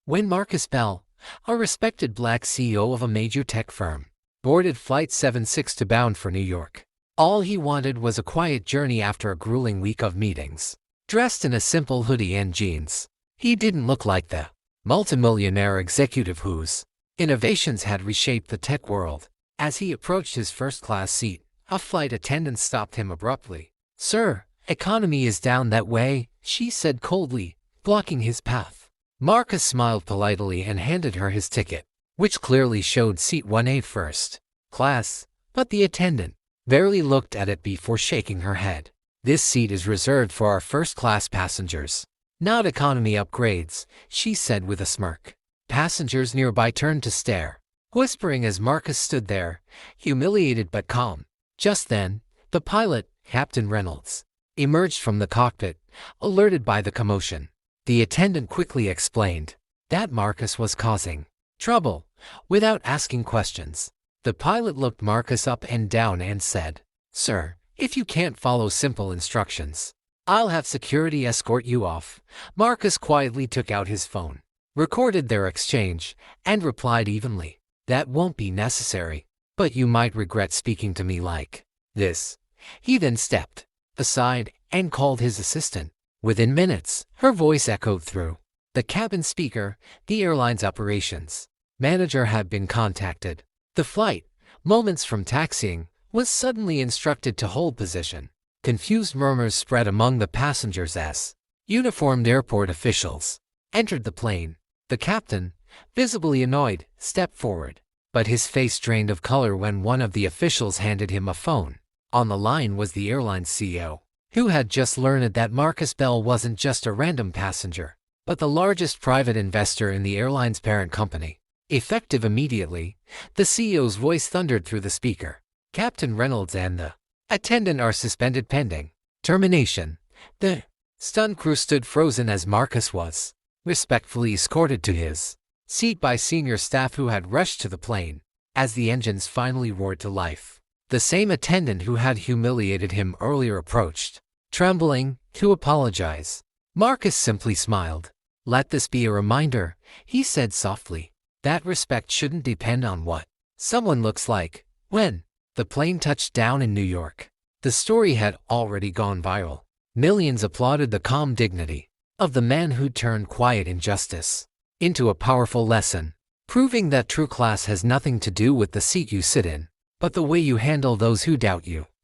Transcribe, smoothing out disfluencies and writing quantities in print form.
When Marcus Bell, a respected black CEO of a major tech firm, boarded Flight 76 to bound for New York, all he wanted was a quiet journey after a grueling week of meetings. Dressed in a simple hoodie and jeans, he didn't look like the multimillionaire executive whose innovations had reshaped the tech world. As he approached his first-class seat, a flight attendant stopped him abruptly. "Sir, economy is down that way," she said coldly, blocking his path. Marcus smiled politely and handed her his ticket, which clearly showed seat 1A first class, but the attendant barely looked at it before shaking her head. "This seat is reserved for our first-class passengers, not economy upgrades," she said with a smirk. Passengers nearby turned to stare, whispering as Marcus stood there, humiliated but calm. Just then, the pilot, Captain Reynolds, emerged from the cockpit, alerted by the commotion. The attendant quickly explained that Marcus was causing trouble without asking questions. The pilot looked Marcus up and down and said, "Sir, if you can't follow simple instructions, I'll have security escort you off." Marcus quietly took out his phone, recorded their exchange, and replied evenly, "That won't be necessary, but you might regret speaking to me like this." He then stepped aside and called his assistant. Within minutes, her voice echoed through the cabin speaker. The airline's operations manager had been contacted. The flight, moments from taxiing, was suddenly instructed to hold position. Confused murmurs spread among the passengers as uniformed airport officials entered the plane. The captain, visibly annoyed, stepped forward, but his face drained of color when one of the officials handed him a phone. On the line was the airline's CEO, who had just learned that Marcus Bell wasn't just a random passenger, but the largest private investor in the airline's parent company. Effective immediately, the CEO's voice thundered through the speaker. "Captain Reynolds and the attendant are suspended pending termination." The stunned crew stood frozen as Marcus was respectfully escorted to his seat by senior staff who had rushed to the plane. As the engines finally roared to life, the same attendant who had humiliated him earlier approached, trembling, to apologize. Marcus simply smiled. "Let this be a reminder," he said softly, "that respect shouldn't depend on what someone looks like." When the plane touched down in New York, the story had already gone viral. Millions applauded the calm dignity of the man who turned quiet injustice into a powerful lesson, proving that true class has nothing to do with the seat you sit in, but the way you handle those who doubt you.